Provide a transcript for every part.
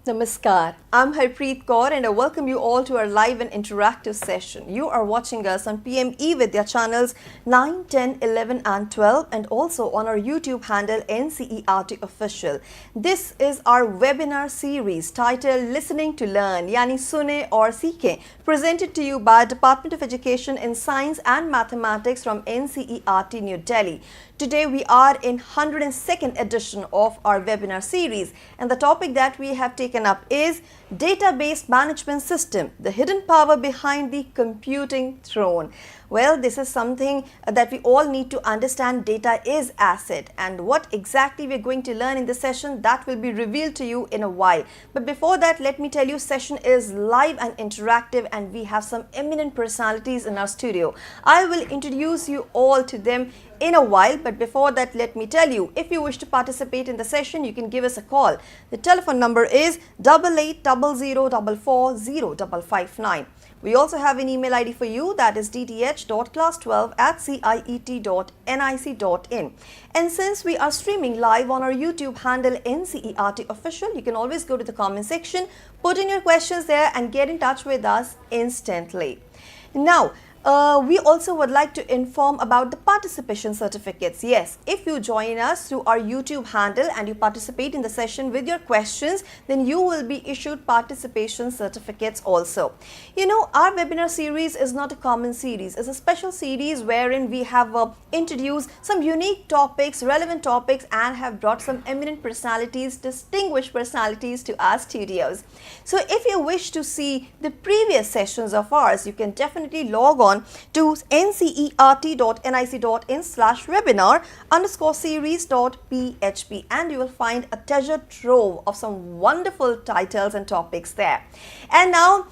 Namaskar, I'm Harpreet Kaur and I welcome you all to our live and interactive session. You are watching us on PME Vidya channels 9, 10, 11 and 12 and also on our YouTube handle NCERT Official. This is our webinar series titled Listening to Learn yani Sune aur Seekhe, presented to you by Department of Education in Science and Mathematics from NCERT New Delhi. Today we are in 102nd edition of our webinar series and the topic that we have taken up is Database Management System, the hidden power behind the computing throne. Well, this is something that we all need to understand. Data is asset, and what exactly we're going to learn in this session, that will be revealed to you in a while. But before that, let me tell you, session is live and interactive and we have some eminent personalities in our studio. I will introduce you all to them in a while, but before that, let me tell you, if you wish to participate in the session, you can give us a call. The telephone number is 8800440559. We also have an email ID for you, that is dth.class12@ciet.nic.in. And since we are streaming live on our YouTube handle NCERT Official, you can always go to the comment section, put in your questions there and get in touch with us instantly. Now, we also would like to inform about the participation certificates. Yes, if you join us through our YouTube handle and you participate in the session with your questions, then you will be issued participation certificates also. You know, our webinar series is not a common series. It's a special series wherein we have introduced some unique topics, relevant topics, and have brought some eminent personalities, distinguished personalities to our studios. So if you wish to see the previous sessions of ours, you can definitely log on to ncert.nic.in/webinar_series.php and you will find a treasure trove of some wonderful titles and topics there. And now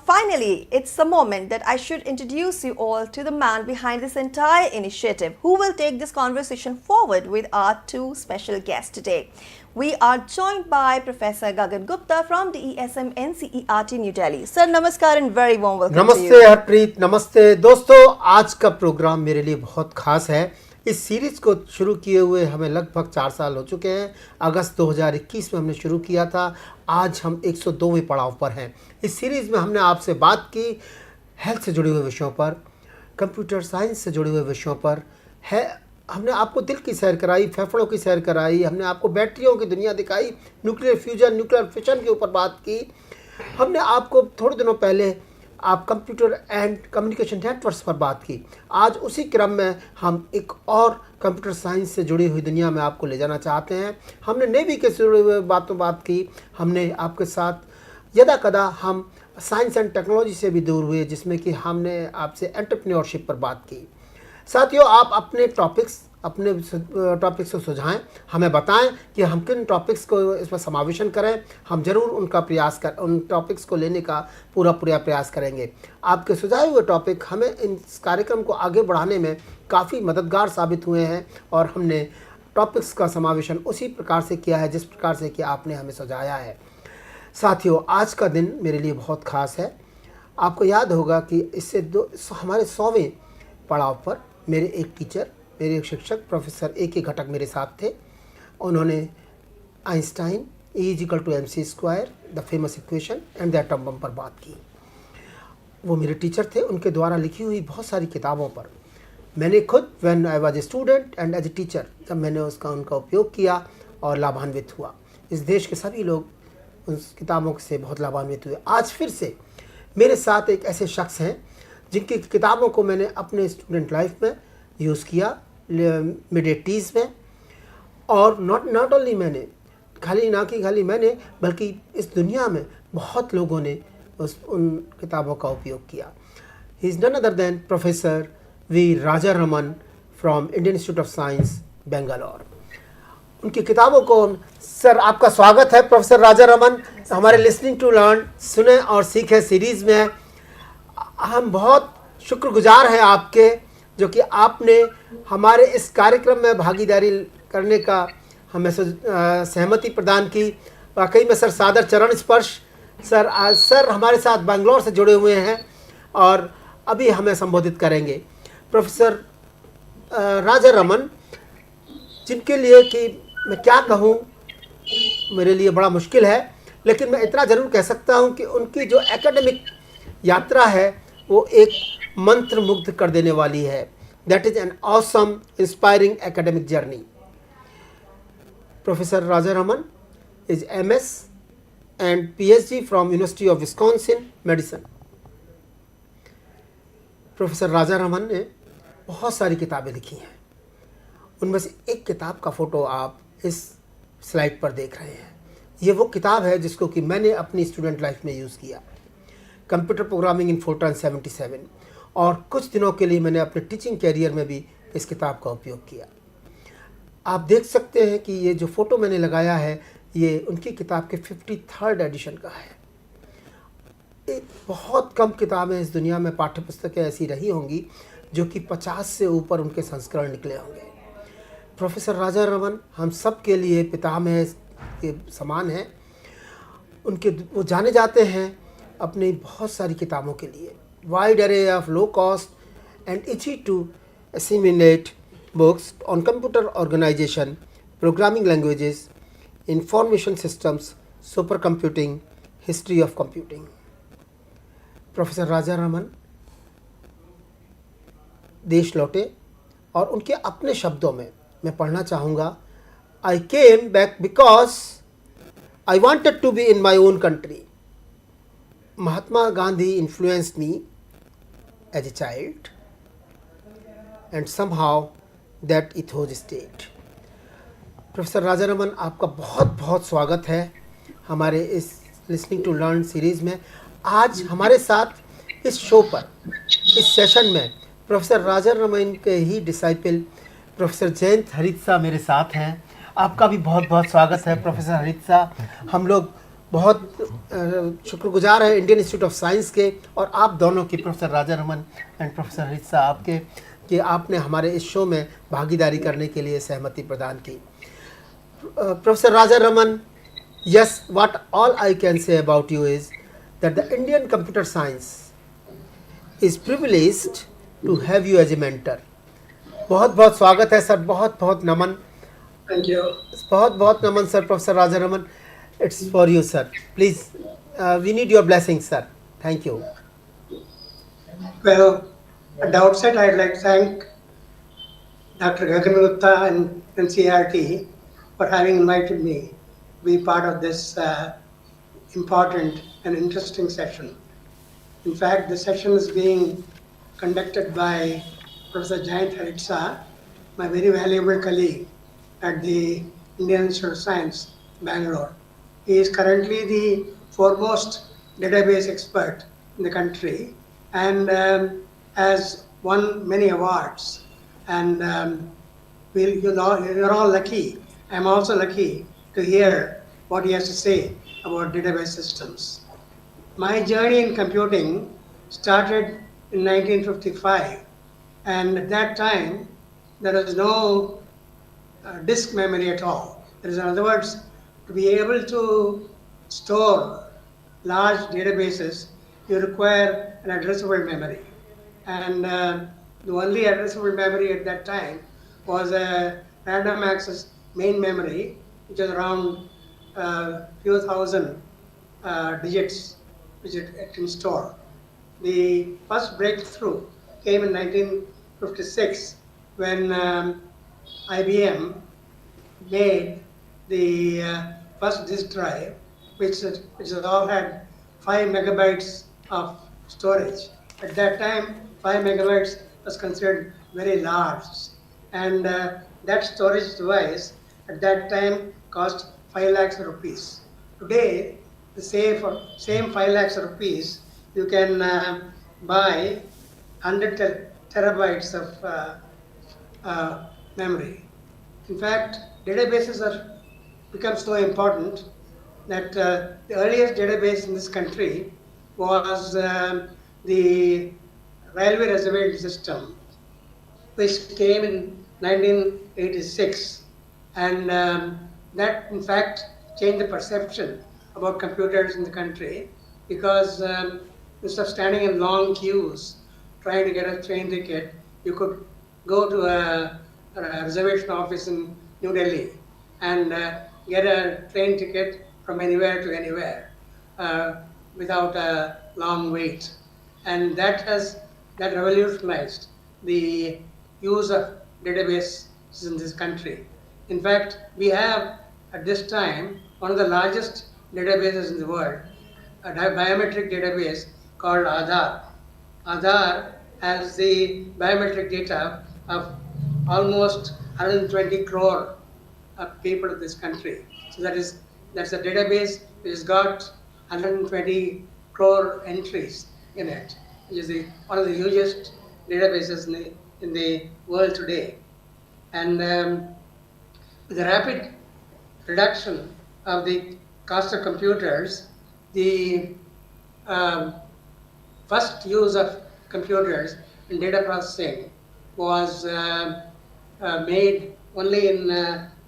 finally, it's the moment that I should introduce you all to the man behind this entire initiative who will take this conversation forward with our two special guests today. We are joined by Professor Gagan Gupta from DESM NCERT New Delhi. Sir, namaskar and very warm welcome to you. नमस्ते हरप्रीत, नमस्ते दोस्तों। आज का programme मेरे लिए बहुत खास है। इस सीरीज को शुरू किए हुए हमें लगभग 4 साल हो चुके हैं। अगस्त 2021 में हमने शुरू किया था। आज हम 102वें पड़ाव पर हैं। इस सीरीज में हमने आपसे बात की हेल्थ से जुड़े हुए विषयों पर, कंप्यूटर साइंस से जुड़े हुए विषयों पर है। हमने आपको दिल की सैर कराई, फेफड़ों की सैर कराई, हमने आपको बैटरियों की दुनिया दिखाई, न्यूक्लियर फ्यूजन, न्यूक्लियर फिशन के ऊपर बात की। हमने आपको थोड़े दिनों पहले आप कंप्यूटर एंड कम्युनिकेशन नेटवर्क्स पर बात की। आज उसी क्रम में हम एक और कंप्यूटर साइंस से जुड़ी हुई दुनिया में आपको ले जाना चाहते हैं। हमने नेवी के से जुड़े हुए बात की। हमने आपके साथ यदा कदा हम साइंस एंड टेक्नोलॉजी से भी दूर हुए, जिसमें कि हमने आपसे एंटरप्रेन्योरशिप पर बात की। साथियों, आप अपने टॉपिक्स को सुझाएं, हमें बताएं कि हम किन टॉपिक्स को इसमें समावेशन करें। हम जरूर उन टॉपिक्स को लेने का पूरा प्रयास करेंगे। आपके सुझाए हुए टॉपिक हमें इस कार्यक्रम को आगे बढ़ाने में काफ़ी मददगार साबित हुए हैं और हमने टॉपिक्स का समावेशन उसी प्रकार से किया है जिस प्रकार से कि आपने हमें सुझाया है। साथियों, आज का दिन मेरे लिए बहुत ख़ास है। आपको याद होगा कि हमारे 100वें पड़ाव पर मेरे एक टीचर, मेरे एक शिक्षक प्रोफेसर A.K. घटक मेरे साथ थे। उन्होंने Einstein E=mc², the famous equation and the atom bomb पर बात की। वो मेरे टीचर थे। उनके द्वारा लिखी हुई बहुत सारी किताबों पर मैंने खुद when I was a student and as a teacher, जब मैंने उनका उपयोग किया और लाभान्वित हुआ। इस देश के सभी लोग उस किताबों से बहुत लाभान्वित हुए। आज फिर से मेरे साथ एक ऐसे शख्स हैं जिनकी किताबों को मैंने अपने स्टूडेंट लाइफ में यूज़ किया, मिड 80s में। और नॉट ओनली मैंने, खाली मैंने, बल्कि इस दुनिया में बहुत लोगों ने उन किताबों का उपयोग किया। He is none other than professor V Raja Raman from Indian Institute of Science, Bangalore. उनकी किताबों को सर, आपका स्वागत है प्रोफेसर राजा रमन हमारे लिसनिंग टू लर्न, सुने और सीखे सीरीज़ में। हम बहुत शुक्रगुजार हैं आपके, जो कि आपने हमारे इस कार्यक्रम में भागीदारी करने का हमें सहमति प्रदान की। वाकई में सर, सादर चरण स्पर्श। सर, आज सर हमारे साथ बेंगलोर से जुड़े हुए हैं और अभी हमें संबोधित करेंगे। प्रोफेसर राजा रमन, जिनके लिए कि मैं क्या कहूँ, मेरे लिए बड़ा मुश्किल है, लेकिन मैं इतना ज़रूर कह सकता हूं कि उनकी जो एकेडमिक यात्रा है वो एक मंत्र मुग्ध कर देने वाली है. That is an awesome inspiring academic journey. Professor Raja Raman is MS and PhD from University of Wisconsin Medicine. Professor Raja Raman ने बहुत सारी किताबें लिखी हैं. उनमें से एक किताब का फ़ोटो आप इस स्लाइड पर देख रहे हैं. ये वो किताब है जिसको कि मैंने अपनी स्टूडेंट लाइफ में यूज़ किया, कंप्यूटर प्रोग्रामिंग इन फोर्ट्रान 77, और कुछ दिनों के लिए मैंने अपने टीचिंग कैरियर में भी इस किताब का उपयोग किया. आप देख सकते हैं कि ये जो फ़ोटो मैंने लगाया है ये उनकी किताब के 53rd एडिशन का है. बहुत कम किताबें इस दुनिया में पाठ्य पुस्तकें ऐसी रही होंगी जो कि 50 से ऊपर उनके संस्करण निकले होंगे. प्रोफेसर राजा रमन हम सब के लिए पितामह के समान हैं. उनके वो जाने जाते हैं अपनी बहुत सारी किताबों के लिए. Wide array of low cost and easy to assimilate books on computer organisation, programming languages, information systems, super computing, history of computing. Professor Raja Raman देश लौटे और उनके अपने शब्दों में मैं पढ़ना चाहूँगा. I came back because I wanted to be in my own country. Mahatma Gandhi influenced me as a child and somehow that ethos stayed. Professor Raja Raman आपका बहुत बहुत स्वागत है हमारे इस लिसनिंग टू लर्न सीरीज़ में. आज हमारे साथ इस शो पर, इस सेशन में प्रोफेसर राजा रमन के ही डिसाइपल प्रोफेसर जयंत हरित्सा मेरे साथ हैं. आपका भी बहुत बहुत स्वागत है प्रोफेसर हरित्सा. हम लोग बहुत शुक्रगुजार हैं इंडियन इंस्टीट्यूट ऑफ साइंस के और आप दोनों की, professor Raja Raman and professor Haritsa, आपके कि आपने हमारे इस शो में भागीदारी करने के लिए सहमति प्रदान की. Professor Raja Raman, yes, what all I can say about you is that the Indian computer science is privileged to have you as a mentor. बहुत बहुत स्वागत है सर, बहुत बहुत नमन. Thank you. बहुत बहुत नमन sir. Professor Raja Raman, it's for you sir. Please, we need your blessings sir. Thank you. Well, at the outset, I'd like to thank Dr. Gagan Gupta and NCERT for having invited me to be part of this important and interesting session. In fact, the session is being conducted by Professor Jayant Haritsa, my very valuable colleague at the Indian Institute of Science, Bangalore. He is currently the foremost database expert in the country and has won many awards. And you're all lucky. I'm also lucky to hear what he has to say about database systems. My journey in computing started in 1955, and at that time there was no disk memory at all. That is, in other words, to be able to store large databases, you require an addressable memory. And the only addressable memory at that time was a random access main memory, which is around a few thousand digits which it can store. The first breakthrough came in 1956 when IBM made the first disk drive, which all had 5 megabytes of storage. At that time, 5 megabytes was considered very large, and that storage device at that time cost 5 lakhs rupees. Today, the same 5 lakhs rupees, you can buy 100 terabytes of memory. In fact, databases are become so important that the earliest database in this country was the railway reservation system, which came in 1986, and that in fact changed the perception about computers in the country, because instead of standing in long queues trying to get a train ticket, you could go to a reservation office in New Delhi and get a train ticket from anywhere to anywhere without a long wait. And that revolutionized the use of databases in this country. In fact, we have at this time one of the largest databases in the world, a biometric database called Aadhaar. Aadhaar has the biometric data of almost 120 crore people of this country. So that's a database which has got 120 crore entries in it, which is one of the hugest databases in the world today. And with the rapid reduction of the cost of computers, the first use of computers in data processing was made only in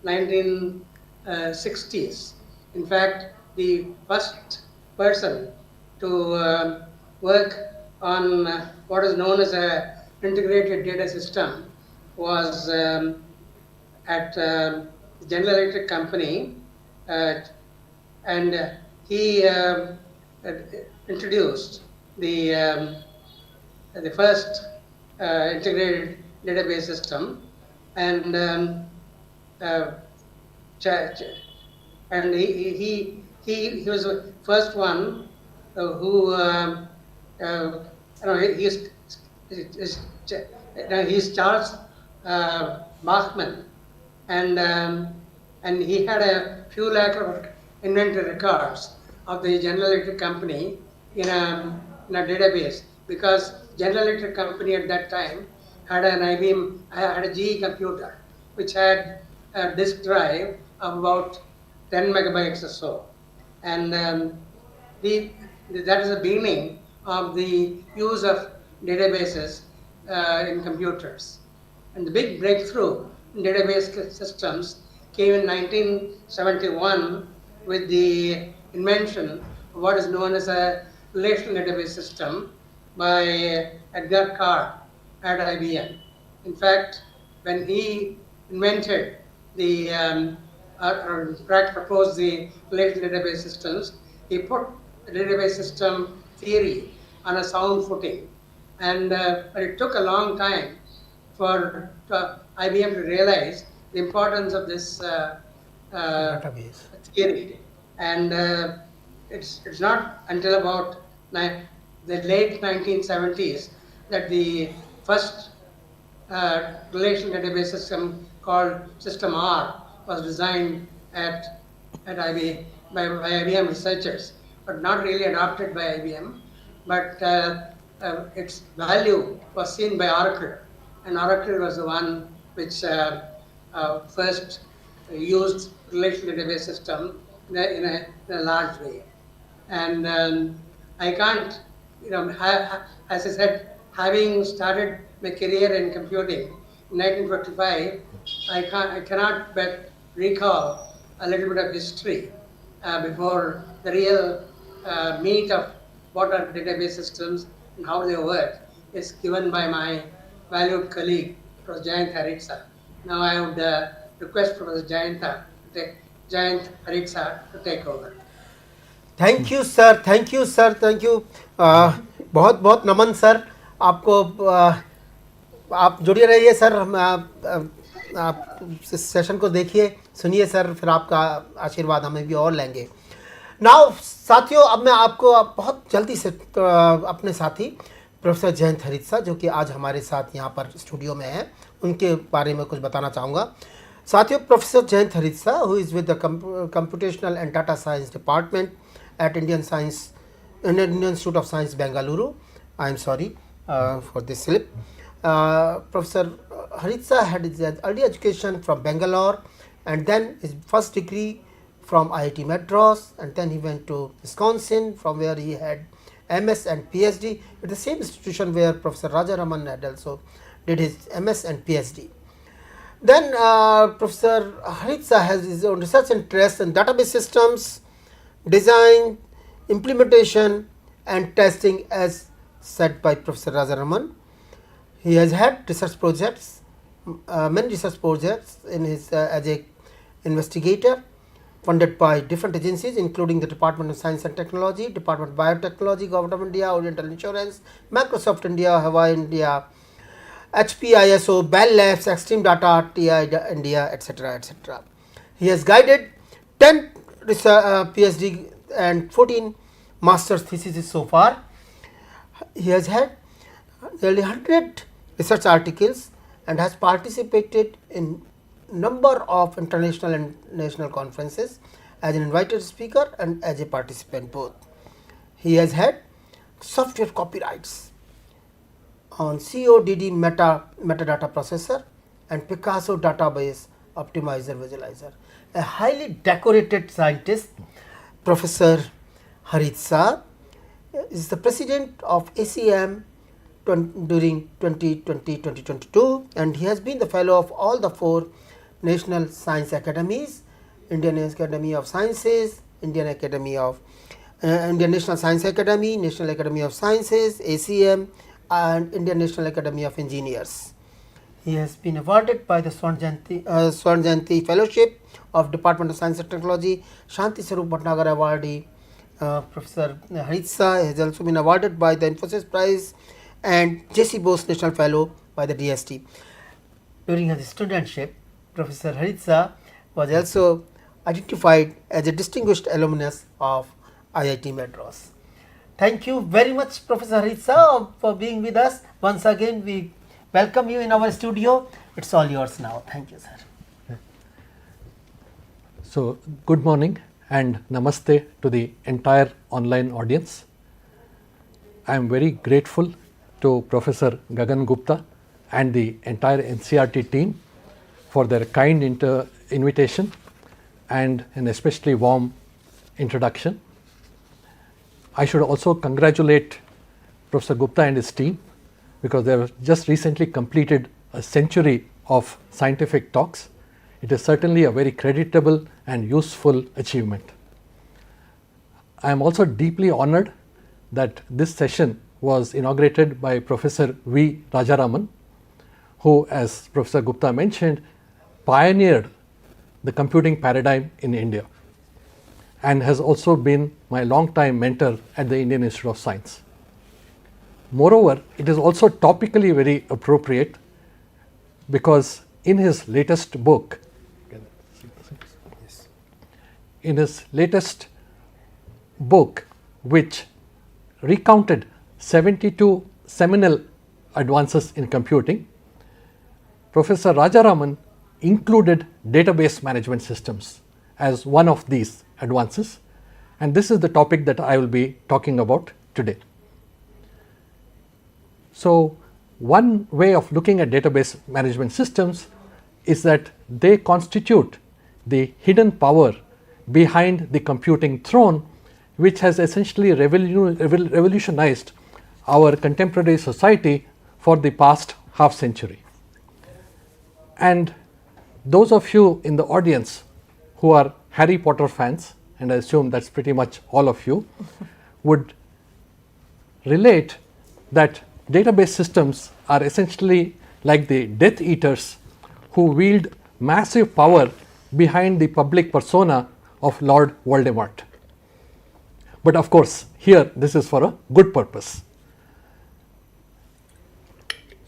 1960s. In fact, the first person to work on what is known as a integrated data system was at General Electric Company, and he introduced the first integrated database system, and he was the first one who he's Charles Bachman, and he had a few lakh of inventory records of the General Electric Company in a database, because General Electric Company at that time had an IBM, had a GE computer, which had a disk drive of about 10 megabytes or so. And that is the beginning of the use of databases in computers. And the big breakthrough in database systems came in 1971 with the invention of what is known as a relational database system by Edgar Carr at IBM. In fact, when he invented proposed the relational database systems, he put the database system theory on a sound footing. And but it took a long time for IBM to realize the importance of this database theory. And it's not until about the late 1970s that the first relational database system called System R was designed at IBM by IBM researchers, but not really adopted by IBM. But its value was seen by Oracle, and Oracle was the one which first used relational database system in a large way. And I can't, as I said, having started my career in computing in 1945, I cannot but recall a little bit of history before the real meat of what are database systems and how they work is given by my valued colleague, Prof. Jayant Haritsa. Now I would request Professor Jayant Haritsa to take over. Thank you sir, thank you sir, thank you, बहुत बहुत नमन sir आपको। आप जुड़े रहिए sir, आप इस session को देखिए, सुनिए सर, फिर आपका आशीर्वाद हमें भी और लेंगे। नाउ साथियों, अब मैं आपको बहुत जल्दी से अपने साथी प्रोफेसर जयंत हरित्सा, जो कि आज हमारे साथ यहाँ पर स्टूडियो में हैं, उनके बारे में कुछ बताना चाहूँगा। साथियों, professor Jayant Haritsa, who is with the computational and data science department at Indian Institute of Science, Bengaluru. I am sorry for this slip. Professor Haritsa had his early education from Bangalore, and then his first degree from IIT Madras, and then he went to Wisconsin, from where he had MS and PhD at the same institution where Professor Rajaraman had also did his MS and PhD. Then Professor Haritsa has his own research interests in database systems, design, implementation and testing, as said by Professor Rajaraman. He has had research projects, many research projects in his as a investigator, funded by different agencies including the Department of Science and Technology, Department of Biotechnology, Government of India, Oriental Insurance, Microsoft India, Huawei India, HP ISO, Bell Labs, xTreme Data, TI India, etc. etc. He has guided 10 PhD and 14 master's theses so far. He has had nearly 100 research articles and has participated in number of international and national conferences as an invited speaker and as a participant both. He has had software copyrights on CODD metadata processor and Picasso database optimizer visualizer. A highly decorated scientist, Professor Haritsa, is the president of ACM during 2020-2022, and he has been the fellow of all the 4 national science academies: Indian Academy of Sciences, Indian National Science Academy, National Academy of Sciences, ACM, and Indian National Academy of Engineers. He has been awarded by the Swarn Jayanti Fellowship of Department of Science and Technology, Shanti Sarup Bhatnagar awardee. Professor Haritsa has also been awarded by the Infosys Prize and J.C. Bose National Fellow by the DST. During his studentship, Professor Haritsa was also identified as a distinguished alumnus of IIT Madras. Thank you very much, Professor Haritsa, for being with us. Once again, we welcome you in our studio. It's all yours now. Thank you, sir. So, good morning and namaste to the entire online audience. I am very grateful to Professor Gagan Gupta and the entire NCERT team for their kind invitation and an especially warm introduction. I should also congratulate Professor Gupta and his team because they have just recently completed a century of scientific talks. It is certainly a very creditable and useful achievement. I am also deeply honored that this session was inaugurated by Professor V. Rajaraman, who, as Professor Gupta mentioned, pioneered the computing paradigm in India and has also been my long-time mentor at the Indian Institute of Science. Moreover, it is also topically very appropriate because in his latest book, which recounted 72 seminal advances in computing, Professor Rajaraman included database management systems as one of these advances, and this is the topic that I will be talking about today. So, one way of looking at database management systems is that they constitute the hidden power behind the computing throne, which has essentially revolutionized our contemporary society for the past half century. And those of you in the audience who are Harry Potter fans, and I assume that's pretty much all of you, would relate that database systems are essentially like the Death Eaters who wield massive power behind the public persona of Lord Voldemort. But of course, here this is for a good purpose.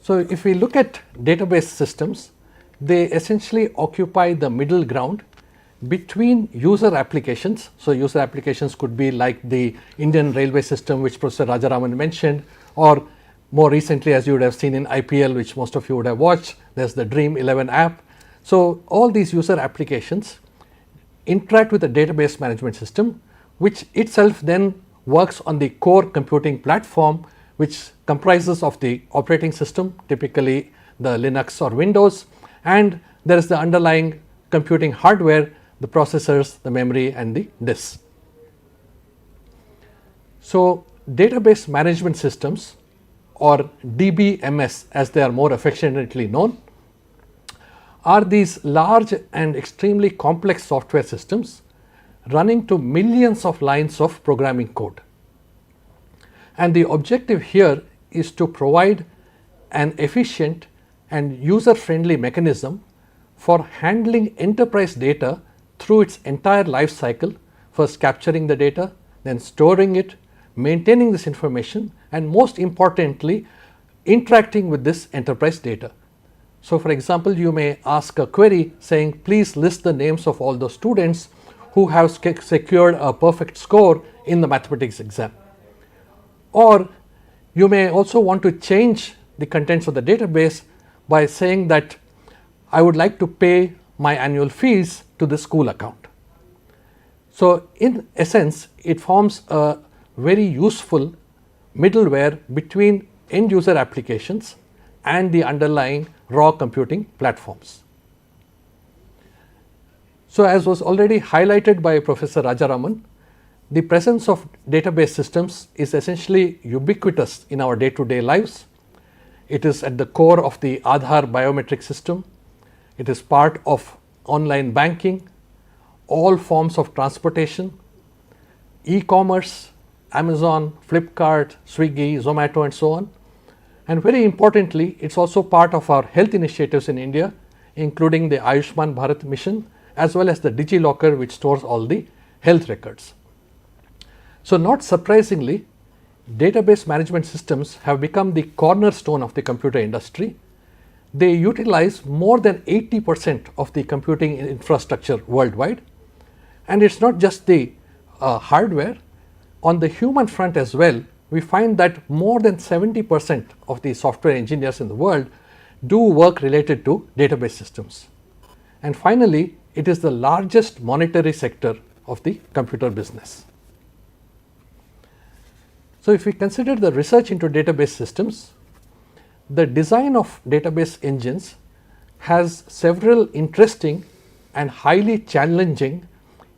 So, if we look at database systems, they essentially occupy the middle ground between user applications. So, user applications could be like the Indian railway system, which Professor Rajaraman mentioned, or more recently, as you would have seen in IPL, which most of you would have watched, there is the Dream 11 app. So, all these user applications interact with the database management system, which itself then works on the core computing platform, which comprises of the operating system, typically the Linux or Windows, and there is the underlying computing hardware, the processors, the memory, and the disks. So, database management systems, or DBMS as they are more affectionately known, are these large and extremely complex software systems running to millions of lines of programming code. And the objective here is to provide an efficient and user-friendly mechanism for handling enterprise data through its entire life cycle, first capturing the data, then storing it, maintaining this information, and most importantly, interacting with this enterprise data. So, for example, you may ask a query saying, please list the names of all those students who have secured a perfect score in the mathematics exam. Or you may also want to change the contents of the database by saying that I would like to pay my annual fees to the school account. So, in essence, it forms a very useful middleware between end user applications and the underlying raw computing platforms. So, as was already highlighted by Professor Rajaraman, the presence of database systems is essentially ubiquitous in our day-to-day lives. It is at the core of the Aadhaar biometric system. It is part of online banking, all forms of transportation, e-commerce, Amazon, Flipkart, Swiggy, Zomato, and so on. And very importantly, it's also part of our health initiatives in India, including the Ayushman Bharat mission, as well as the DigiLocker, which stores all the health records. So, not surprisingly, database management systems have become the cornerstone of the computer industry. They utilize more than 80% of the computing infrastructure worldwide. And it's not just the hardware. On the human front as well, we find that more than 70% of the software engineers in the world do work related to database systems. And finally, it is the largest monetary sector of the computer business. So, if we consider the research into database systems, the design of database engines has several interesting and highly challenging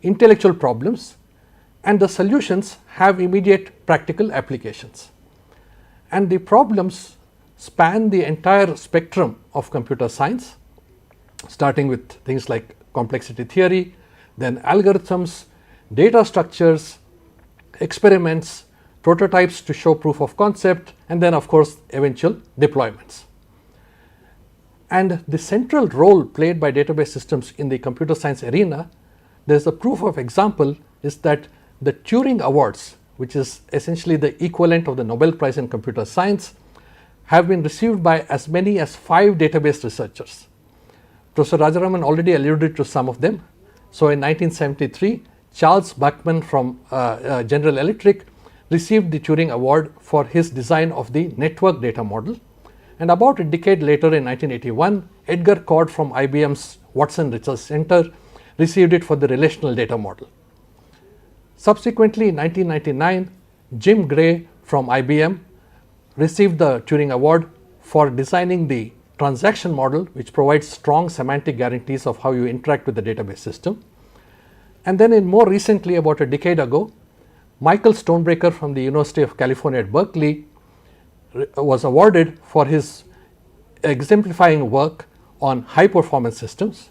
intellectual problems, and the solutions have immediate practical applications. And the problems span the entire spectrum of computer science, starting with things like complexity theory, then algorithms, data structures, experiments, prototypes to show proof of concept, and then of course eventual deployments. And the central role played by database systems in the computer science arena, there is a proof of example is that the Turing Awards, which is essentially the equivalent of the Nobel Prize in computer science, have been received by as many as 5 database researchers. Professor Rajaraman already alluded to some of them. So, in 1973, Charles Buckman from General Electric received the Turing Award for his design of the network data model. And about a decade later in 1981, Edgar Cord from IBM's Watson Research Center received it for the relational data model. Subsequently, in 1999, Jim Gray from IBM received the Turing Award for designing the transaction model, which provides strong semantic guarantees of how you interact with the database system. And then more recently, about a decade ago, Michael Stonebreaker from the University of California at Berkeley was awarded for his exemplifying work on high performance systems.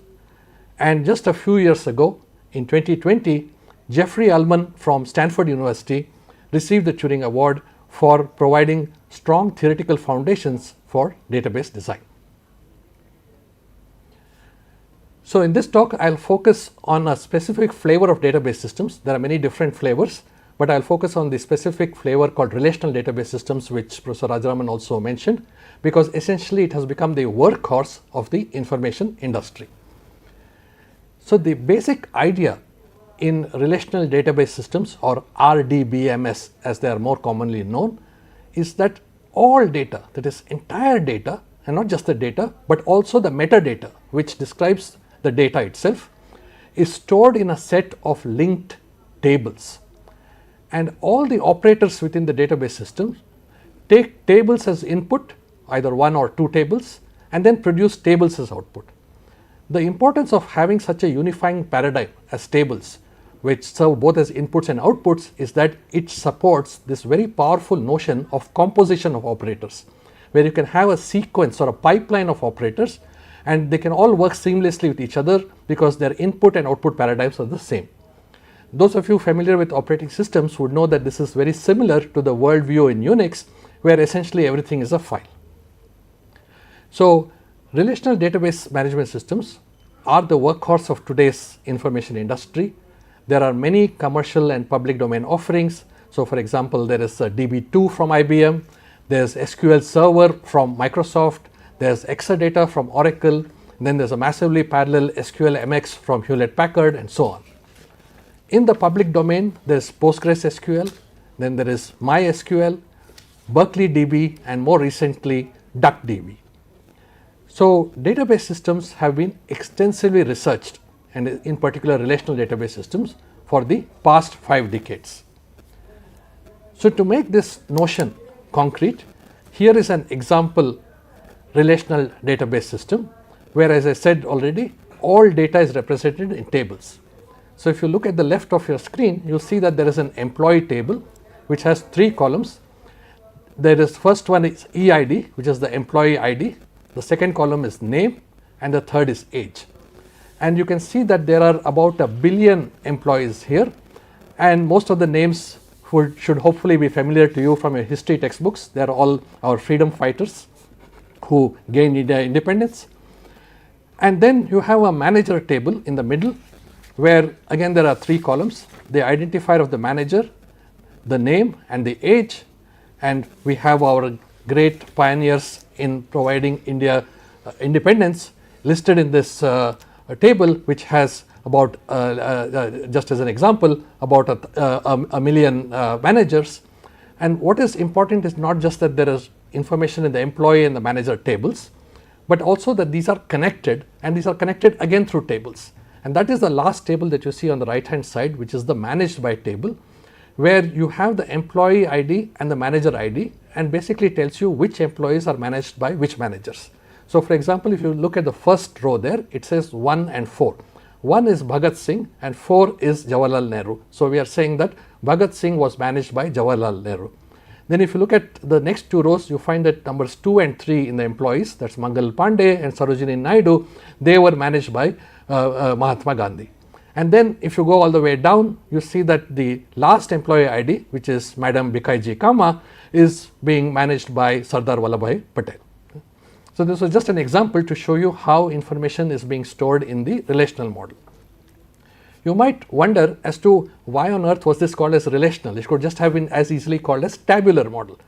And just a few years ago, in 2020, Jeffrey Ullman from Stanford University received the Turing Award for providing strong theoretical foundations for database design. So, in this talk, I will focus on a specific flavor of database systems. There are many different flavors, but I will focus on the specific flavor called relational database systems, which Professor Rajaraman also mentioned, because essentially it has become the workhorse of the information industry. So, the basic idea in relational database systems, or RDBMS as they are more commonly known, is that all data, that is entire data, and not just the data, but also the metadata which describes the data itself, is stored in a set of linked tables. And all the operators within the database system take tables as input, either 1 or 2 tables, and then produce tables as output. The importance of having such a unifying paradigm as tables, which serve both as inputs and outputs, is that it supports this very powerful notion of composition of operators, where you can have a sequence or a pipeline of operators, and they can all work seamlessly with each other because their input and output paradigms are the same. Those of you familiar with operating systems would know that this is very similar to the worldview in Unix, where essentially everything is a file. So, relational database management systems are the workhorse of today's information industry. There are many commercial and public domain offerings. So, for example, there is a DB2 from IBM, there is SQL Server from Microsoft, there is Exadata from Oracle, then there is a massively parallel SQL MX from Hewlett Packard, and so on. In the public domain, there is PostgreSQL, then there is MySQL, Berkeley DB, and more recently DuckDB. So, database systems have been extensively researched, and in particular relational database systems, for the past 5 decades. So, to make this notion concrete, here is an example relational database system, where, as I said already, all data is represented in tables. So, if you look at the left of your screen, you will see that there is an employee table which has 3 columns. There is first one is EID, which is the employee ID, the second column is name, and the third is age. And you can see that there are about 1 billion employees here, and most of the names should hopefully be familiar to you from your history textbooks. They are all our freedom fighters who gained India independence. And then you have a manager table in the middle, where again there are 3 columns: the identifier of the manager, the name, and the age. And we have our great pioneers in providing India independence listed in this table, which has about just as an example about a million managers. And what is important is not just that there is information in the employee and the manager tables, but also that these are connected, and these are connected again through tables. And that is the last table that you see on the right hand side, which is the managed by table, where you have the employee ID and the manager ID, and basically tells you which employees are managed by which managers. So, for example, if you look at the first row there, it says 1 and 4. 1 is Bhagat Singh and 4 is Jawaharlal Nehru. So, we are saying that Bhagat Singh was managed by Jawaharlal Nehru. Then if you look at the next 2 rows, you find that numbers 2 and 3 in the employees, that is Mangal Pandey and Sarojini Naidu, they were managed by Mahatma Gandhi. And then if you go all the way down, you see that the last employee ID, which is Madam Bikaiji Kama, is being managed by Sardar Vallabhbhai Patel. So, this was just an example to show you how information is being stored in the relational model. You might wonder as to why on earth was this called as relational. It could just have been as easily called as tabular model.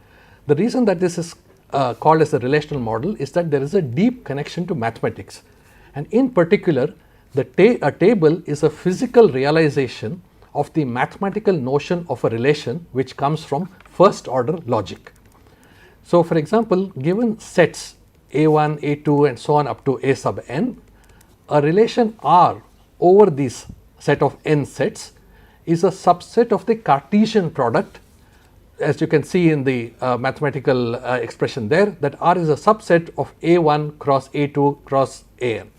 The reason that this is called as a relational model is that there is a deep connection to mathematics, and in particular a table is a physical realization of the mathematical notion of a relation which comes from first order logic. So, for example, given sets A1, A2 and so on up to A sub n, a relation R over these set of n sets is a subset of the Cartesian product, as you can see in the mathematical expression there, that R is a subset of A1 cross A2 cross An.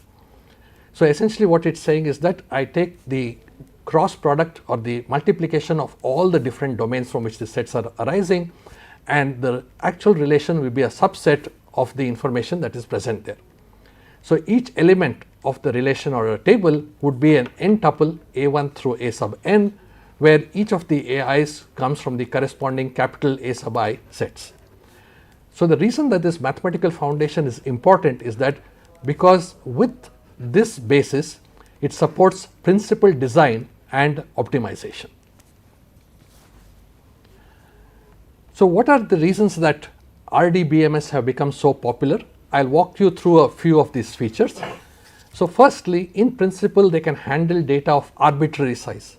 So, essentially what it is saying is that I take the cross product or the multiplication of all the different domains from which the sets are arising, and the actual relation will be a subset of the information that is present there. So, each element of the relation or a table would be an n tuple A1 through A sub n, where each of the AIs comes from the corresponding capital A sub I sets. So, the reason that this mathematical foundation is important is that because with this basis it supports principal design and optimization. So, what are the reasons that RDBMS have become so popular? I will walk you through a few of these features. So, firstly, in principle they can handle data of arbitrary size.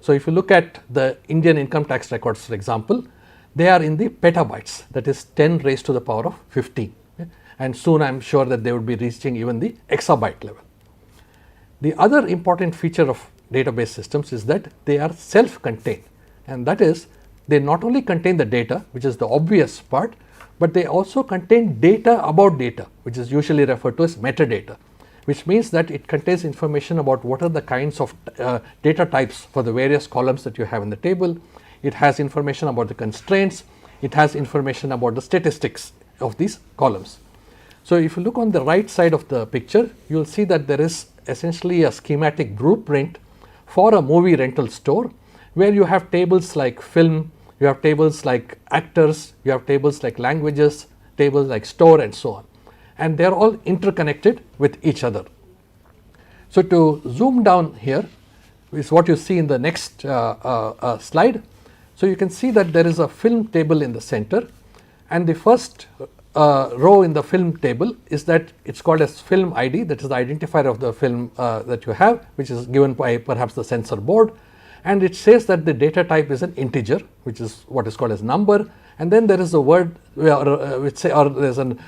So, if you look at the Indian income tax records, for example, they are in the petabytes, that is 10 raised to the power of 15, and soon I am sure that they would be reaching even the exabyte level. The other important feature of database systems is that they are self-contained, and that is they not only contain the data, which is the obvious part, but they also contain data about data, which is usually referred to as metadata, which means that it contains information about what are the kinds of data types for the various columns that you have in the table. It has information about the constraints, it has information about the statistics of these columns. So, if you look on the right side of the picture, you will see that there is essentially a schematic blueprint for a movie rental store, where you have tables like film, you have tables like actors, you have tables like languages, tables like store and so on, and they are all interconnected with each other. So, to zoom down here is what you see in the next slide. So, you can see that there is a film table in the center, and the first row in the film table is that it is called as film ID, that is the identifier of the film that you have, which is given by perhaps the sensor board, and it says that the data type is an integer, which is what is called as number, and then there is a word which say, or there is an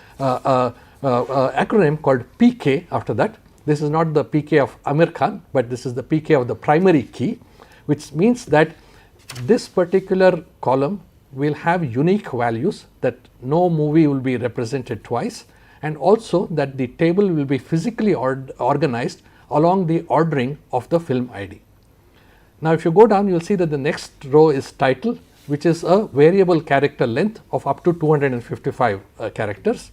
acronym called PK after that. This is not the PK of Amir Khan, but this is the PK of the primary key, which means that this particular column will have unique values, that no movie will be represented twice, and also that the table will be physically organized along the ordering of the film ID. Now, if you go down, you will see that the next row is title, which is a variable character length of up to 255 characters.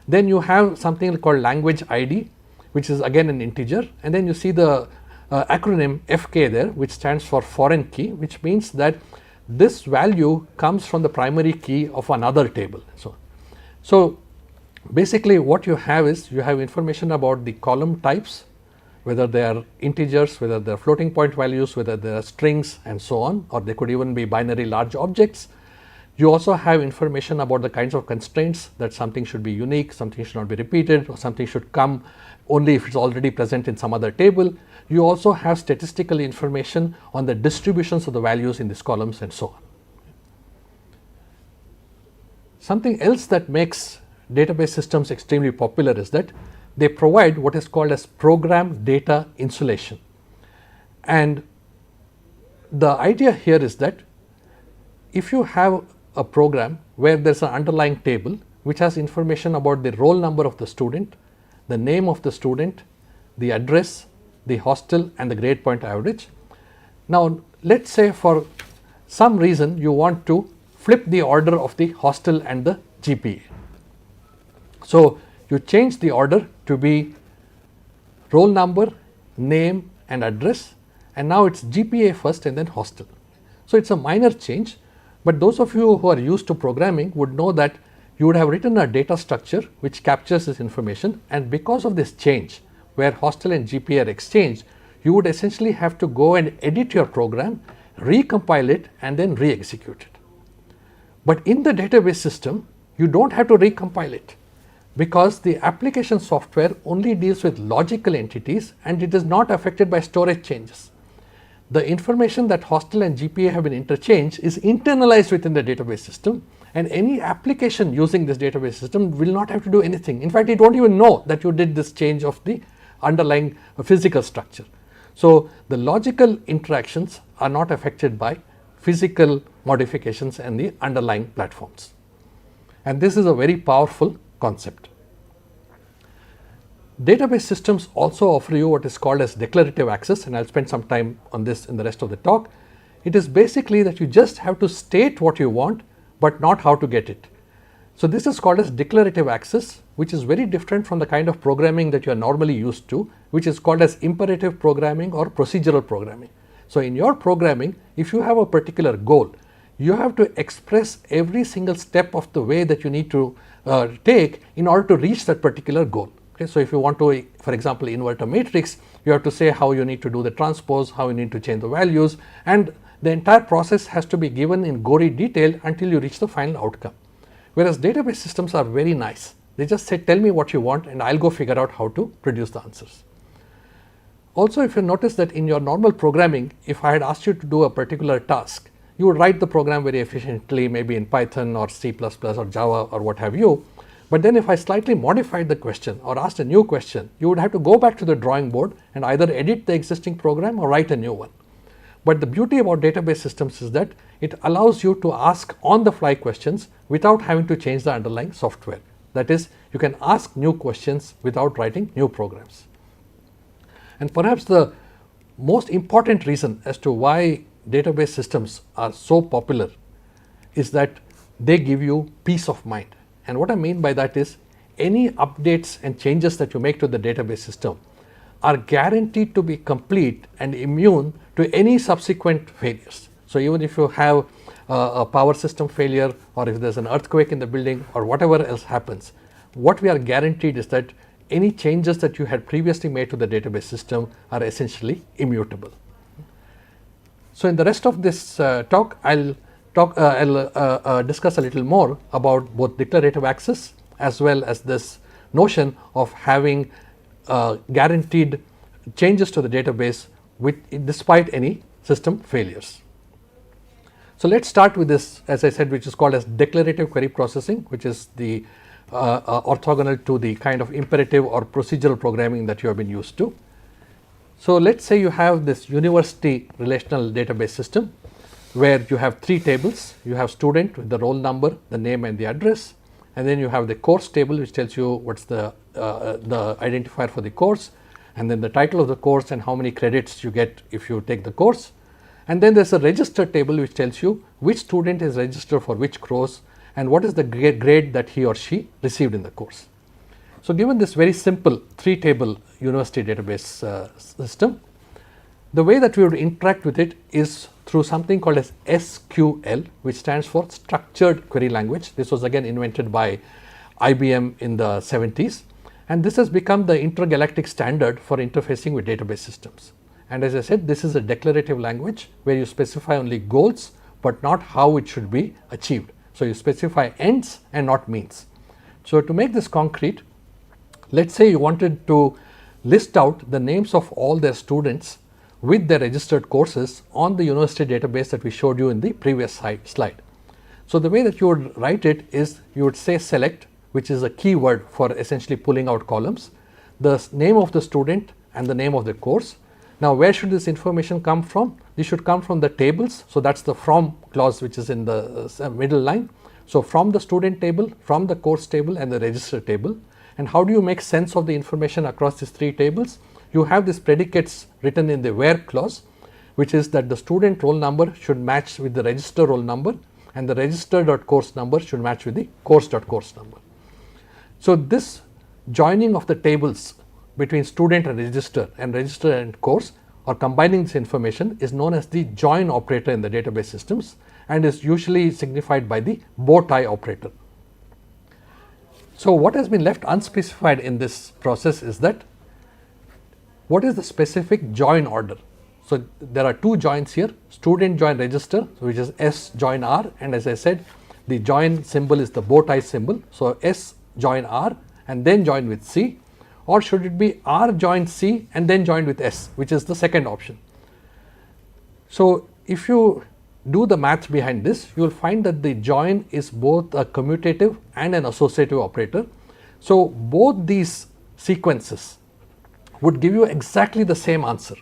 Then you have something called language ID, which is again an integer, and then you see the acronym FK there, which stands for foreign key, which means that this value comes from the primary key of another table. So basically what you have is, you have information about the column types, whether they are integers, whether they are floating point values, whether they are strings and so on, or they could even be binary large objects. You also have information about the kinds of constraints, that something should be unique, something should not be repeated, or something should come only if it is already present in some other table. You also have statistical information on the distributions of the values in these columns and so on. Something else that makes database systems extremely popular is that they provide what is called as program data insulation. And the idea here is that if you have a program where there is an underlying table which has information about the roll number of the student, the name of the student, the address, the hostel, and the grade point average. Now, let us say for some reason you want to flip the order of the hostel and the GPA. So, you change the order to be roll number, name and address, and now it is GPA first and then hostel. So, it is a minor change, but those of you who are used to programming would know that you would have written a data structure which captures this information, and because of this change where hostel and GPA are exchanged, you would essentially have to go and edit your program, recompile it and then re-execute it. But in the database system, you do not have to recompile it, because the application software only deals with logical entities and it is not affected by storage changes. The information that hostel and GPA have been interchanged is internalized within the database system, and any application using this database system will not have to do anything. In fact, it won't even know that you did this change of the underlying physical structure. So, the logical interactions are not affected by physical modifications and the underlying platforms, and this is a very powerful concept. Database systems also offer you what is called as declarative access, and I will spend some time on this in the rest of the talk. It is basically that you just have to state what you want, but not how to get it. So, this is called as declarative access, which is very different from the kind of programming that you are normally used to, which is called as imperative programming or procedural programming. So, in your programming, if you have a particular goal, you have to express every single step of the way that you need to take in order to reach that particular goal. Okay, so, if you want to, for example, invert a matrix, you have to say how you need to do the transpose, how you need to change the values, and the entire process has to be given in gory detail until you reach the final outcome. Whereas database systems are very nice. They just say, tell me what you want and I will go figure out how to produce the answers. Also, if you notice that in your normal programming, if I had asked you to do a particular task, you would write the program very efficiently, maybe in Python or C++ or Java or what have you. But then if I slightly modified the question or asked a new question, you would have to go back to the drawing board and either edit the existing program or write a new one. But the beauty about database systems is that it allows you to ask on the fly questions without having to change the underlying software. That is, you can ask new questions without writing new programs. And perhaps the most important reason as to why database systems are so popular is that they give you peace of mind. And what I mean by that is, any updates and changes that you make to the database system are guaranteed to be complete and immune to any subsequent failures. So, even if you have a power system failure, or if there is an earthquake in the building or whatever else happens, what we are guaranteed is that any changes that you had previously made to the database system are essentially immutable. So, in the rest of this talk, I'll discuss a little more about both declarative access as well as this notion of having guaranteed changes to the database despite any system failures. So, let us start with this, as I said, which is called as declarative query processing, which is the orthogonal to the kind of imperative or procedural programming that you have been used to. So, let us say you have this university relational database system where you have 3 tables. You have student with the roll number, the name and the address, and then you have the course table, which tells you what is the identifier for the course, and then the title of the course and how many credits you get if you take the course. And then there is a register table which tells you which student is registered for which course and what is the grade that he or she received in the course. So, given this very simple 3 table university database system, the way that we would interact with it is through something called as SQL, which stands for Structured Query Language. This was again invented by IBM in the 70s, and this has become the intergalactic standard for interfacing with database systems. And as I said, this is a declarative language where you specify only goals, but not how it should be achieved. So, you specify ends and not means. So, to make this concrete, let us say you wanted to list out the names of all their students with their registered courses on the university database that we showed you in the previous slide. So, the way that you would write it is you would say select, which is a keyword for essentially pulling out columns, the name of the student and the name of the course. Now, where should this information come from? This should come from the tables. So, that is the from clause which is in the middle line. So, from the student table, from the course table and the register table. And how do you make sense of the information across these 3 tables? You have these predicates written in the where clause, which is that the student roll number should match with the register roll number and the register.course number should match with the course.course number. So, this joining of the tables between student and register and course, or combining this information, is known as the join operator in the database systems and is usually signified by the bow tie operator. So, what has been left unspecified in this process is that what is the specific join order. So, there are 2 joins here, student join register, which is S join R, and as I said, the join symbol is the bow tie symbol. So, S join R and then join with C, or should it be R join C and then join with S, which is the second option. So, if you do the math behind this, you will find that the join is both a commutative and an associative operator. So, both these sequences would give you exactly the same answer,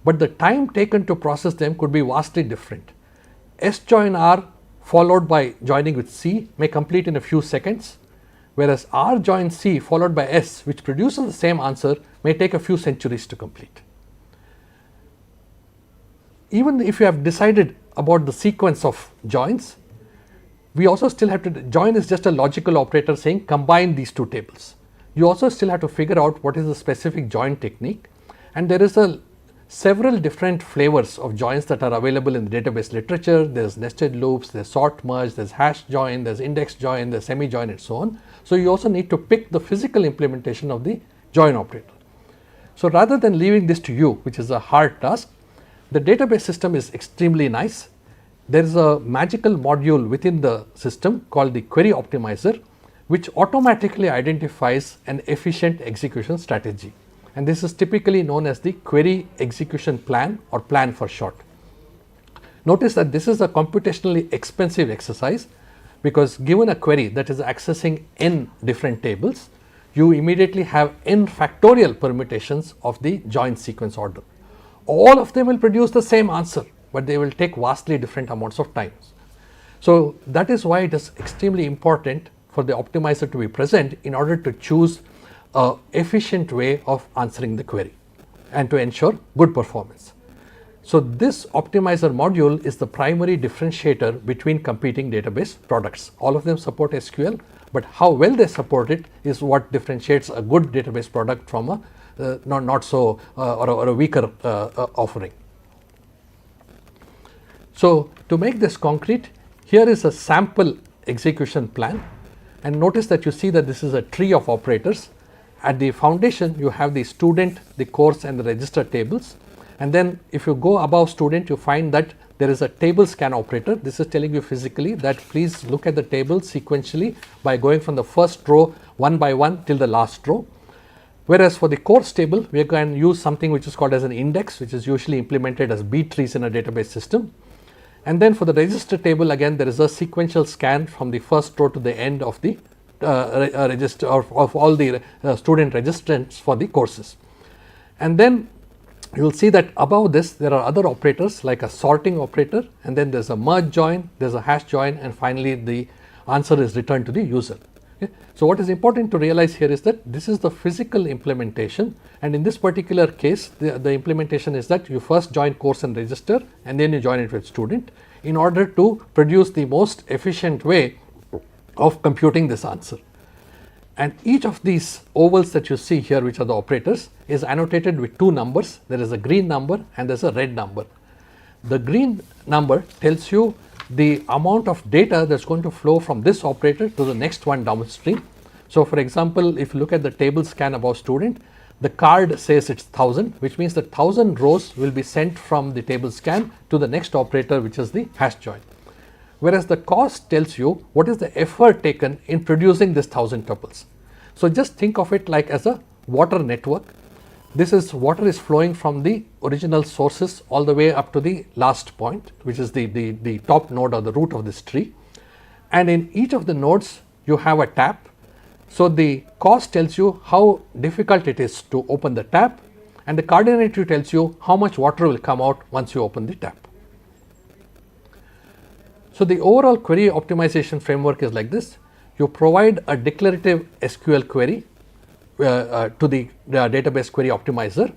but the time taken to process them could be vastly different. S join R followed by joining with C may complete in a few seconds, whereas R join C followed by S, which produces the same answer, may take a few centuries to complete. Even if you have decided about the sequence of joins, we also still have to, join is just a logical operator saying combine these 2 tables. You also still have to figure out what is the specific join technique, and there is several different flavors of joins that are available in the database literature. There is nested loops, there is sort merge, there is hash join, there is index join, there is semi join and so on. So, you also need to pick the physical implementation of the join operator. So, rather than leaving this to you, which is a hard task, the database system is extremely nice. There is a magical module within the system called the query optimizer, which automatically identifies an efficient execution strategy, and this is typically known as the query execution plan, or plan for short. Notice that this is a computationally expensive exercise, because given a query that is accessing n different tables, you immediately have n factorial permutations of the join sequence order. All of them will produce the same answer, but they will take vastly different amounts of time. So, that is why it is extremely important for the optimizer to be present in order to choose an efficient way of answering the query and to ensure good performance. So, this optimizer module is the primary differentiator between competing database products. All of them support SQL, but how well they support it is what differentiates a good database product from a not so or a weaker offering. So, to make this concrete, here is a sample execution plan, and notice that you see that this is a tree of operators, at the foundation you have the student, the course and the register tables, and then if you go above student you find that there is a table scan operator. This is telling you physically that please look at the table sequentially by going from the first row one by one till the last row. Whereas for the course table we can use something which is called as an index, which is usually implemented as B trees in a database system. And then for the register table, again there is a sequential scan from the first row to the end of the register of all the student registrants for the courses. And then you will see that above this there are other operators like a sorting operator, and then there is a merge join, there is a hash join, and finally the answer is returned to the user. Okay. So what is important to realize here is that this is the physical implementation, and in this particular case the implementation is that you first join course and register and then you join it with student in order to produce the most efficient way of computing this answer. And each of these ovals that you see here, which are the operators, is annotated with two numbers. There is a green number and there is a red number. The green number tells you the amount of data that is going to flow from this operator to the next one downstream. So for example, if you look at the table scan above student, the card says it's 1000, which means that 1000 rows will be sent from the table scan to the next operator, which is the hash join. Whereas the cost tells you what is the effort taken in producing this 1000 tuples. So just think of it like as a water network. This is water is flowing from the original sources all the way up to the last point, which is the top node or the root of this tree. And in each of the nodes you have a tap. So the cost tells you how difficult it is to open the tap, and the cardinality tells you how much water will come out once you open the tap. So the overall query optimization framework is like this. You provide a declarative SQL query to the database query optimizer,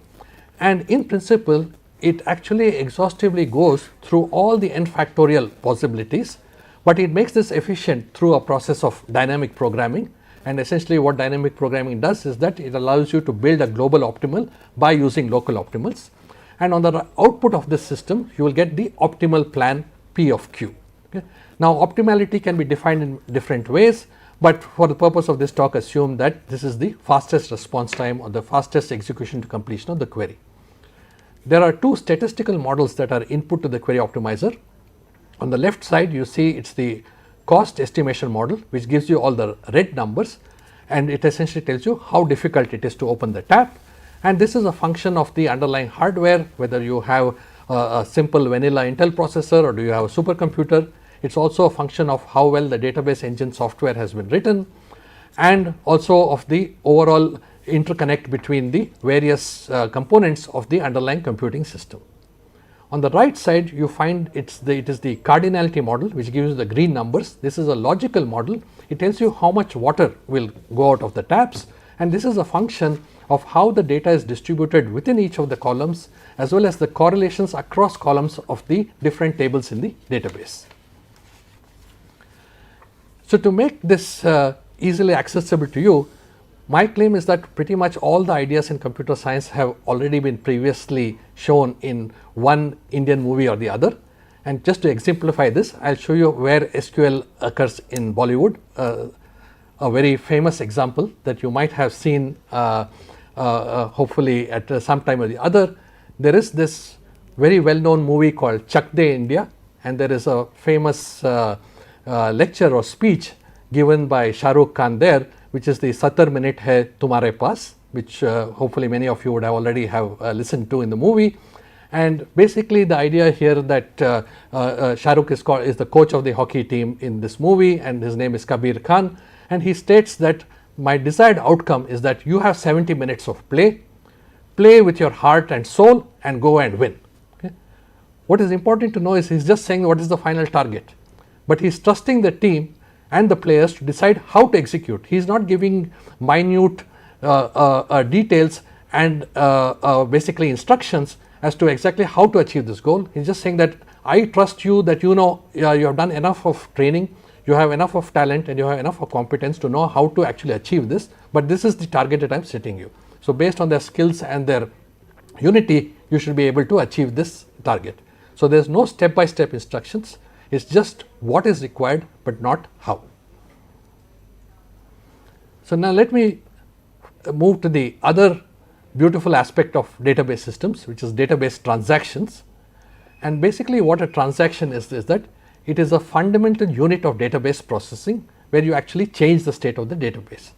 and in principle it actually exhaustively goes through all the n factorial possibilities, but it makes this efficient through a process of dynamic programming. And essentially what dynamic programming does is that it allows you to build a global optimal by using local optimals, and on the output of this system you will get the optimal plan P of Q. Okay. Now optimality can be defined in different ways, but for the purpose of this talk assume that this is the fastest response time or the fastest execution to completion of the query. There are two statistical models that are input to the query optimizer. On the left side you see it's the cost estimation model, which gives you all the red numbers, and it essentially tells you how difficult it is to open the tap, and this is a function of the underlying hardware, whether you have a simple vanilla Intel processor or do you have a supercomputer. It's also a function of how well the database engine software has been written, and also of the overall interconnect between the various components of the underlying computing system. On the right side you find it is the cardinality model, which gives you the green numbers. This is a logical model. It tells you how much water will go out of the taps, and this is a function of how the data is distributed within each of the columns, as well as the correlations across columns of the different tables in the database. So to make this easily accessible to you, my claim is that pretty much all the ideas in computer science have already been previously shown in one Indian movie or the other. And just to exemplify this, I will show you where SQL occurs in Bollywood. A very famous example that you might have seen hopefully at some time or the other. There is this very well known movie called Chak De India, and there is a famous lecture or speech given by Shah Rukh Khan there, which is the 70 minute hai tumhare paas, which hopefully many of you would have already listened to in the movie. And basically the idea here that Shah Rukh is the coach of the hockey team in this movie, and his name is Kabir Khan, and he states that my desired outcome is that you have 70 minutes of play with your heart and soul and go and win. Okay. What is important to know is he's just saying what is the final target, but he's trusting the team and the players to decide how to execute. He is not giving minute details and basically instructions as to exactly how to achieve this goal. He is just saying that I trust you, that you know you have done enough of training, you have enough of talent, and you have enough of competence to know how to actually achieve this, but this is the target that I am setting you. So based on their skills and their unity, you should be able to achieve this target. So there is no step by step instructions. It's just what is required, but not how. So now let me move to the other beautiful aspect of database systems, which is database transactions. And basically what a transaction is that it is a fundamental unit of database processing where you actually change the state of the database.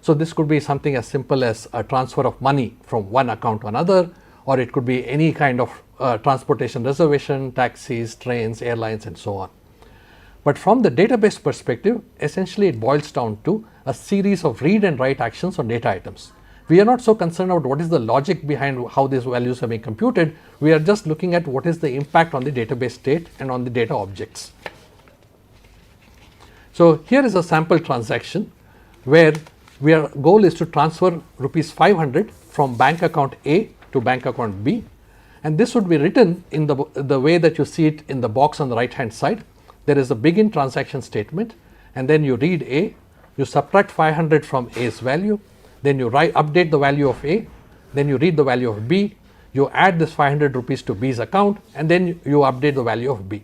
So this could be something as simple as a transfer of money from one account to another, or it could be any kind of transportation reservation, taxis, trains, airlines, and so on. But from the database perspective, essentially it boils down to a series of read and write actions on data items. We are not so concerned about what is the logic behind how these values are being computed. We are just looking at what is the impact on the database state and on the data objects. So here is a sample transaction where our goal is to transfer rupees 500 from bank account A to bank account B, and this would be written in the way that you see it in the box on the right hand side. There is a begin transaction statement, and then you read A, you subtract 500 from A's value, then you update the value of A, then you read the value of B, you add this 500 rupees to B's account, and then you update the value of B.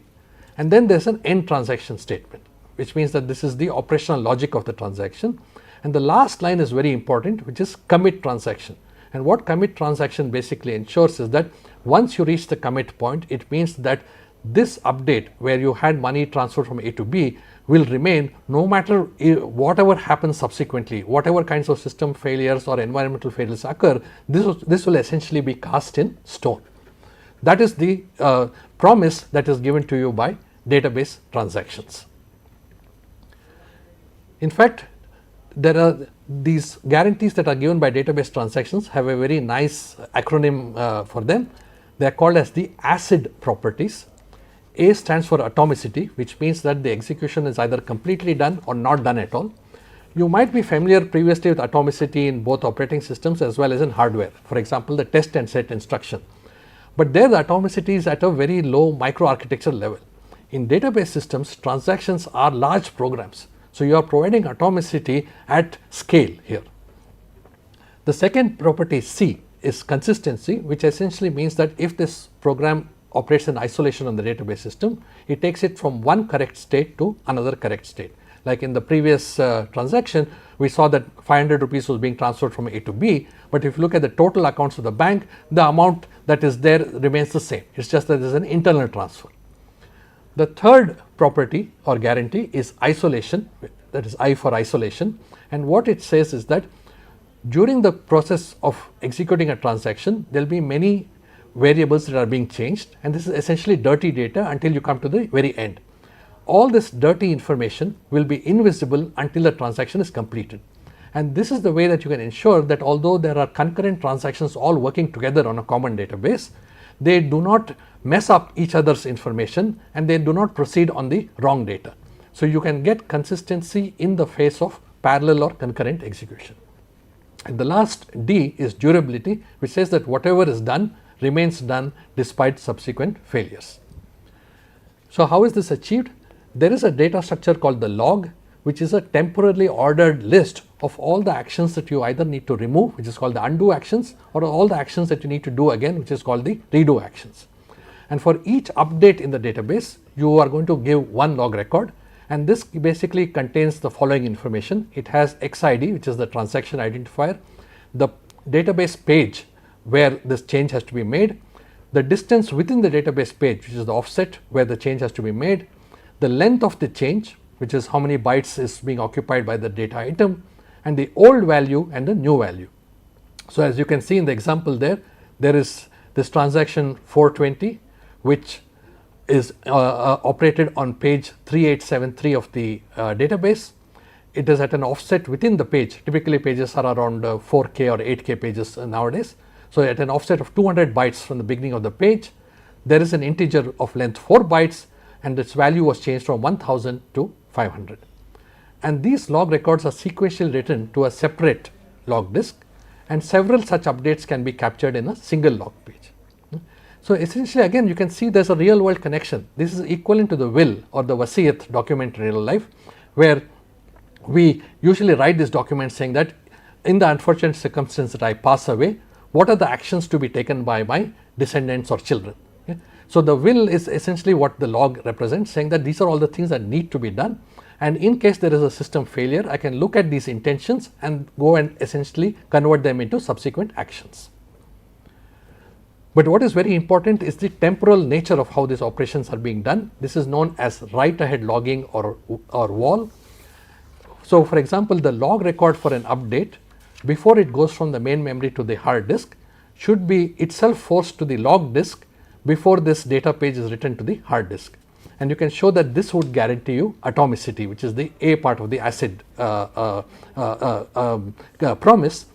And then there is an end transaction statement, which means that this is the operational logic of the transaction. And the last line is very important, which is commit transaction. And what commit transaction basically ensures is that once you reach the commit point, it means that this update where you had money transferred from A to B will remain no matter whatever happens subsequently, whatever kinds of system failures or environmental failures occur, this will essentially be cast in stone. That is the promise that is given to you by database transactions. In fact, there are these guarantees that are given by database transactions have a very nice acronym for them. They are called as the ACID properties. A stands for atomicity, which means that the execution is either completely done or not done at all. You might be familiar previously with atomicity in both operating systems as well as in hardware. For example, the test and set instruction. But there the atomicity is at a very low microarchitecture level. In database systems, transactions are large programs. So you are providing atomicity at scale here. The second property C is consistency, which essentially means that if this program operates in isolation on the database system, it takes it from one correct state to another correct state. Like in the previous transaction, we saw that 500 rupees was being transferred from A to B, but if you look at the total accounts of the bank, the amount that is there remains the same. It's just that there is an internal transfer. The third property or guarantee is isolation, that is I for isolation, and what it says is that during the process of executing a transaction, there will be many variables that are being changed, and this is essentially dirty data until you come to the very end. All this dirty information will be invisible until the transaction is completed. And this is the way that you can ensure that although there are concurrent transactions all working together on a common database, they do not mess up each other's information and they do not proceed on the wrong data. So you can get consistency in the face of parallel or concurrent execution. And the last D is durability, which says that whatever is done remains done despite subsequent failures. So how is this achieved? There is a data structure called the log, which is a temporarily ordered list of all the actions that you either need to remove, which is called the undo actions, or all the actions that you need to do again, which is called the redo actions. And for each update in the database, you are going to give one log record, and this basically contains the following information. It has XID, which is the transaction identifier, the database page where this change has to be made, the distance within the database page, which is the offset where the change has to be made, the length of the change, which is how many bytes is being occupied by the data item, and the old value and the new value. So as you can see in the example there is this transaction 420, which is operated on page 3873 of the database. It is at an offset within the page. Typically pages are around 4K or 8K pages nowadays. So at an offset of 200 bytes from the beginning of the page, there is an integer of length 4 bytes, and its value was changed from 1000 to 500. And these log records are sequentially written to a separate log disk, and several such updates can be captured in a single log page. So essentially again you can see there is a real world connection. This is equivalent to the will or the wasiyat document in real life, where we usually write this document saying that in the unfortunate circumstance that I pass away, what are the actions to be taken by my descendants or children. Okay? So the will is essentially what the log represents, saying that these are all the things that need to be done, and in case there is a system failure, I can look at these intentions and go and essentially convert them into subsequent actions. But what is very important is the temporal nature of how these operations are being done. This is known as write ahead logging or WAL. So, for example, the log record for an update before it goes from the main memory to the hard disk should be itself forced to the log disk before this data page is written to the hard disk. And you can show that this would guarantee you atomicity, which is the A part of the ACID promise.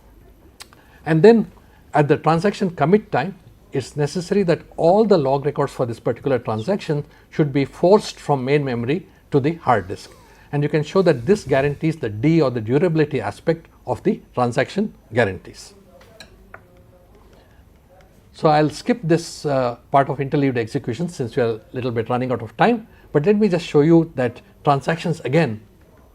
And then at the transaction commit time, it's necessary that all the log records for this particular transaction should be forced from main memory to the hard disk. And you can show that this guarantees the D or the durability aspect of the transaction guarantees. So, I will skip this part of interleaved execution since we are a little bit running out of time, but let me just show you that transactions again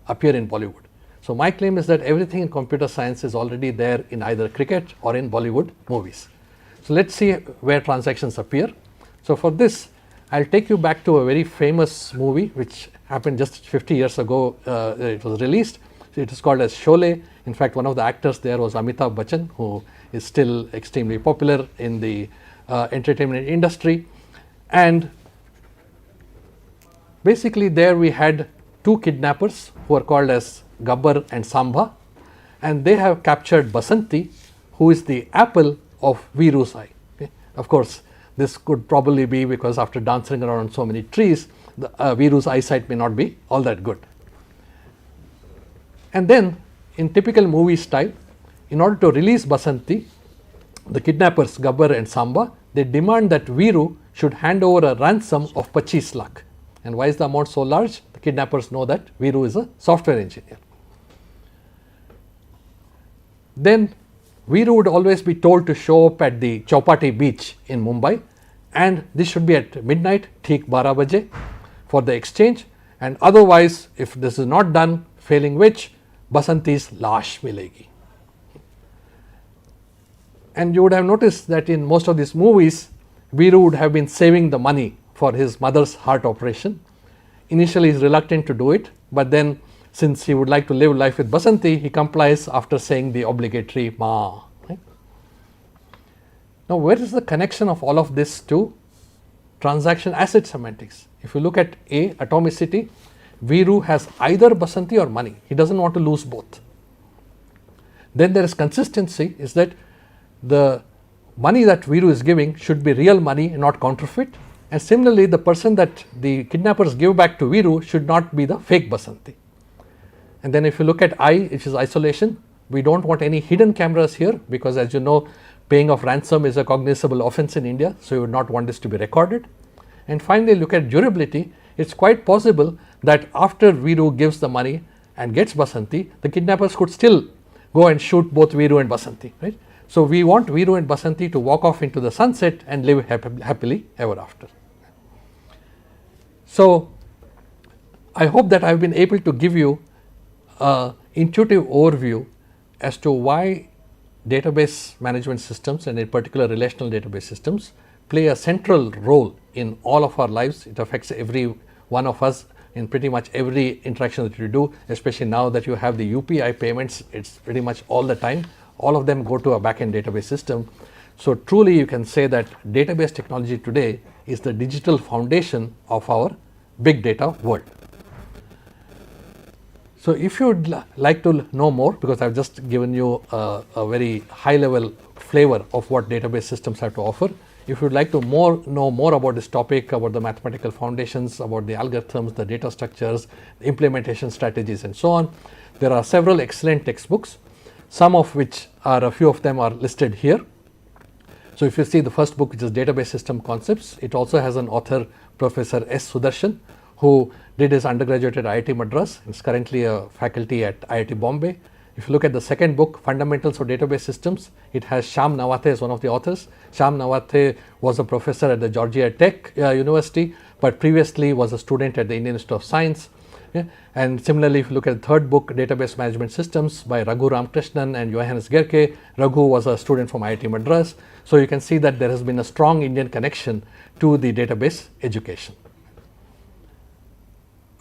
appear in Bollywood. So, my claim is that everything in computer science is already there in either cricket or in Bollywood movies. So, let us see where transactions appear. So, for this I will take you back to a very famous movie which happened just 50 years ago. It was released. It is called as Sholay. In fact, one of the actors there was Amitabh Bachchan, who is still extremely popular in the entertainment industry. And basically there we had two kidnappers who are called as Gabbar and Sambha, and they have captured Basanti, who is the apple of Viru's eye. Okay. Of course, this could probably be because after dancing around so many trees, the Viru's eyesight may not be all that good. And then in typical movie style, in order to release Basanti, the kidnappers Gabbar and Samba, they demand that Viru should hand over a ransom of 25 lakh. And why is the amount so large? The kidnappers know that Viru is a software engineer. Then Viru would always be told to show up at the Chowpatty beach in Mumbai, and this should be at midnight, theek 12 baje, for the exchange, and otherwise if this is not done, failing which Basanti's lash milegi. And you would have noticed that in most of these movies, Viru would have been saving the money for his mother's heart operation. Initially he is reluctant to do it, but then since he would like to live life with Basanti, he complies after saying the obligatory Ma. Right? Now, where is the connection of all of this to transaction asset semantics? If you look at A, atomicity, Viru has either Basanti or money. He does not want to lose both. Then there is consistency, is that the money that Viru is giving should be real money and not counterfeit. And similarly, the person that the kidnappers give back to Viru should not be the fake Basanti. And then if you look at I, which is isolation, we do not want any hidden cameras here, because as you know, paying of ransom is a cognizable offense in India, so you would not want this to be recorded. And finally, look at durability. It is quite possible that after Viru gives the money and gets Basanti, the kidnappers could still go and shoot both Viru and Basanti, right? So, we want Viru and Basanti to walk off into the sunset and live happily ever after. So, I hope that I have been able to give you an intuitive overview as to why database management systems, and in particular relational database systems, play a central role in all of our lives. It affects every one of us in pretty much every interaction that you do, especially now that you have the UPI payments. It is pretty much all the time. All of them go to a backend database system. So, truly you can say that database technology today is the digital foundation of our big data world. So, if you would like to know more, because I have just given you a very high level flavor of what database systems have to offer, if you would like to know more about this topic, about the mathematical foundations, about the algorithms, the data structures, the implementation strategies and so on, there are several excellent textbooks, some of which are, a few of them are listed here. So, if you see the first book, which is Database System Concepts, it also has an author, Professor S. Sudarshan, who did his undergraduate at IIT Madras and is currently a faculty at IIT Bombay. If you look at the second book, Fundamentals of Database Systems, it has Shyam Nawate as one of the authors. Shyam Nawate was a professor at the Georgia Tech University, but previously was a student at the Indian Institute of Science. Yeah. And similarly, if you look at the third book, Database Management Systems by Raghu Ramakrishnan and Johannes Gerke, Raghu was a student from IIT Madras. So, you can see that there has been a strong Indian connection to the database education.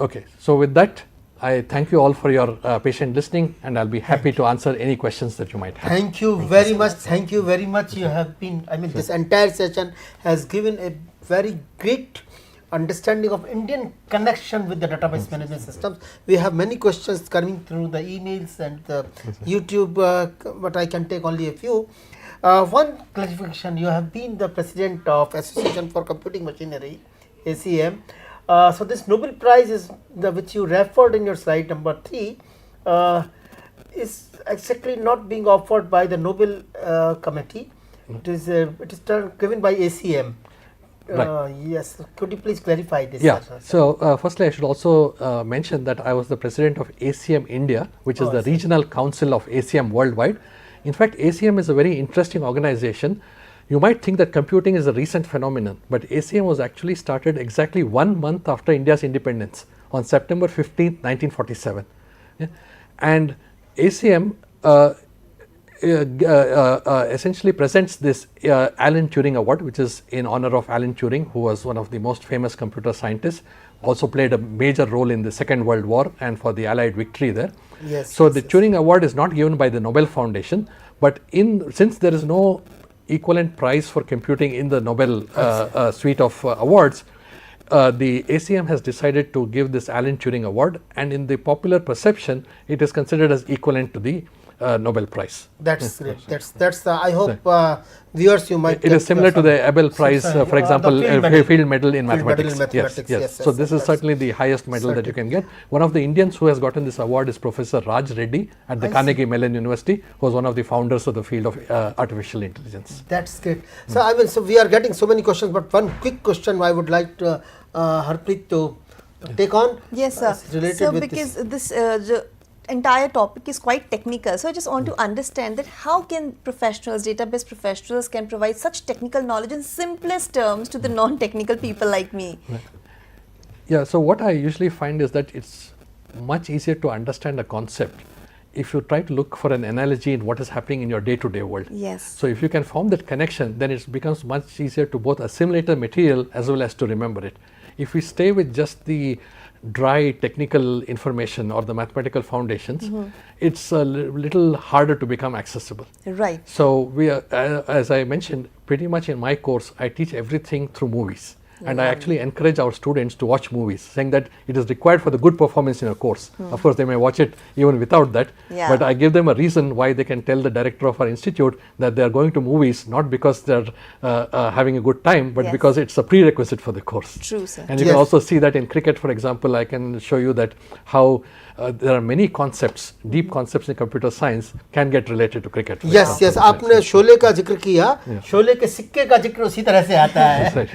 Okay. So, with that, I thank you all for your patient listening, and I'll be happy to answer any questions that you might have. Thank you very much. Thank you very much. You have been, I mean, this entire session has given a very great understanding of Indian connection with the database management systems. We have many questions coming through the emails and the YouTube, but I can take only a few. One clarification, you have been the president of Association for Computing Machinery, ACM. So this Nobel Prize is which you referred in your slide number 3 is exactly not being offered by the Nobel committee. It is given by ACM. Right. Yes, could you please clarify this? Yeah. So firstly, I should also mention that I was the president of ACM India, which is the regional council of ACM worldwide. In fact, ACM is a very interesting organization. You might think that computing is a recent phenomenon, but ACM was actually started exactly 1 month after India's independence on September 15th, 1947. Yeah? And ACM essentially presents this Alan Turing Award, which is in honor of Alan Turing, who was one of the most famous computer scientists, also played a major role in the Second World War and for the Allied victory there. Yes. So the Turing Award is not given by the Nobel Foundation, but since there is no equivalent prize for computing in the Nobel suite of awards, the ACM has decided to give this Alan Turing Award, and in the popular perception, it is considered as equivalent to the Nobel Prize. That's great. That's the. I hope viewers you might. It is similar to the Abel Prize, for example, field medal in mathematics. Yes. Yes. So this is certainly the highest medal that you can get. One of the Indians who has gotten this award is Professor Raj Reddy at the Carnegie Mellon University, who was one of the founders of the field of artificial intelligence. That's great. So I mean, so we are getting so many questions, but one quick question I would like to Harpreet to take on. Yes, sir. Related So with because this the entire topic is quite technical, so I just want to understand that how can professionals, database professionals, can provide such technical knowledge in simplest terms to the non-technical people like me. Right. Yeah, so what I usually find is that it's much easier to understand a concept if you try to look for an analogy in what is happening in your day-to-day world. Yes. So if you can form that connection, then it becomes much easier to both assimilate the material as well as to remember it. If we stay with just the dry technical information or the mathematical foundations, it's a little harder to become accessible. Right. So we are, as I mentioned, pretty much in my course, I teach everything through movies. And I actually encourage our students to watch movies, saying that it is required for the good performance in a course. Of course, they may watch it even without that, but I give them a reason why they can tell the director of our institute that they are going to movies not because they are having a good time, but because it's a prerequisite for the course. True, sir. And you can also see that in cricket, for example. I can show you that how there are many concepts, deep concepts in computer science can get related to cricket. Yes, yes. आपने शोले का जिक्र किया, शोले के सिक्के का जिक्र उसी तरह से आता है.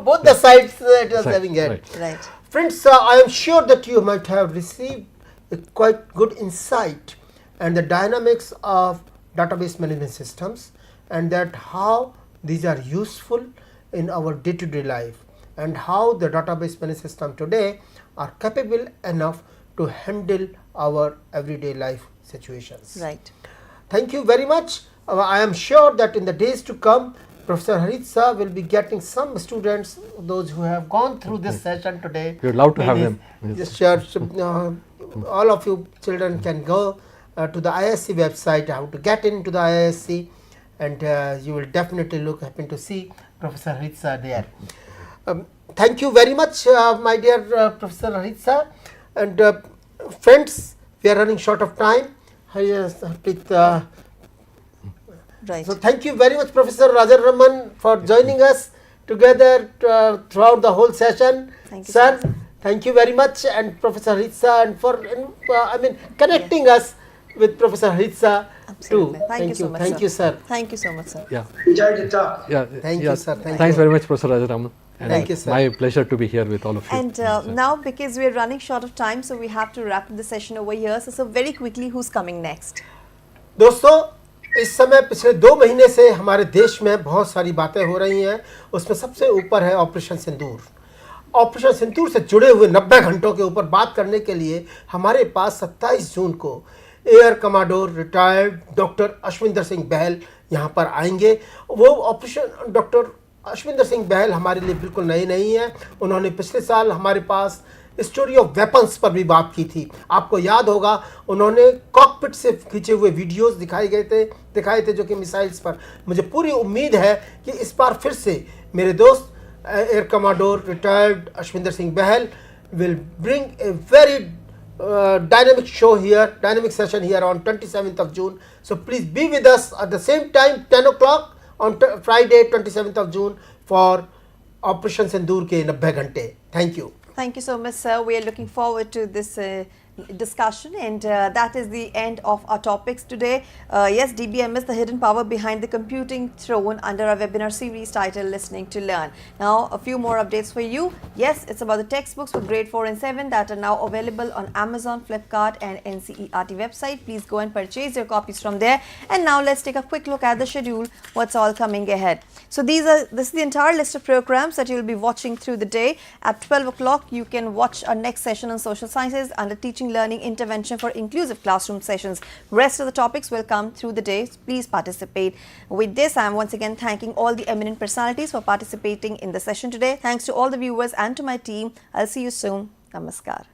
Both the sides it is having it. Right. Friends, I am sure that you might have received a quite good insight and the dynamics of database management systems, and that how these are useful in our day-to-day life, and how the database management system today are capable enough to handle our everyday life situations. Right. Thank you very much. I am sure that in the days to come, Professor Haritsa will be getting some students, those who have gone through this session today. We would love to have them. Yes, sure. All of you children can go to the IISc website, how to get into the IISc, and you will definitely happen to see Professor Haritsa there. Thank you very much, my dear Professor Haritsa. And friends, we are running short of time. Right. So thank you very much, Professor Rajaraman, for joining us together throughout the whole session. Thank you, sir. sir. Thank you very much, and Professor Haritsa, and for connecting us with Professor Haritsa too. Absolutely. Thank you so much, Thank you, sir. Thank you so much, sir. Yeah. Enjoyed the talk. Yeah. Thank you, sir. Thanks very much, Professor Rajaraman. And Thank you, sir. My pleasure to be here with all of you. And now, because we are running short of time, so we have to wrap the session over here. So very quickly, who's coming next? दोस्तों, इस समय पिछले 2 महीने से हमारे देश में बहुत सारी बातें हो रही हैं. उसमें सबसे ऊपर है ऑपरेशन सिंदूर. ऑपरेशन सिंदूर से जुड़े हुए 90 घंटों के ऊपर बात करने के लिए हमारे पास 27 जून को air commodore retired doctor Ashwinder Singh Bahl यहाँ पर आएंगे. वो ऑपरेशन डॉक्टर अश्विंदर सिंह बहल हमारे लिए बिल्कुल नए नहीं है. उन्होंने पिछले साल हमारे पास स्टोरी ऑफ वेपन्स पर भी बात की थी। आपको याद होगा उन्होंने कॉकपिट से खींचे हुए वीडियोस दिखाए थे जो कि मिसाइल्स पर। मुझे पूरी उम्मीद है कि इस बार फिर से मेरे दोस्त air commodore retired Ashwinder Singh Bahl will bring a very dynamic show here, dynamic session here on 27th of June. So please be with us at the same time, 10 o'clock on Friday, 27th of June for Operation Sindoor ke 90 घंटे. Thank you. Thank you so much, sir. We are looking forward to this discussion, and that is the end of our topics today. Yes, DBMS, the hidden power behind the computing throne, under our webinar series titled Listening to Learn. Now, a few more updates for you. Yes, it's about the textbooks for grade 4 and 7 that are now available on Amazon, Flipkart and NCERT website. Please go and purchase your copies from there. And now let's take a quick look at the schedule, what's all coming ahead. So this is the entire list of programs that you will be watching through the day. At 12 o'clock, you can watch our next session on social sciences under teaching learning intervention for inclusive classroom sessions. Rest of the topics will come through the day. Please participate. With this, I am once again thanking all the eminent personalities for participating in the session today. Thanks to all the viewers and to my team. I'll see you soon. Namaskar.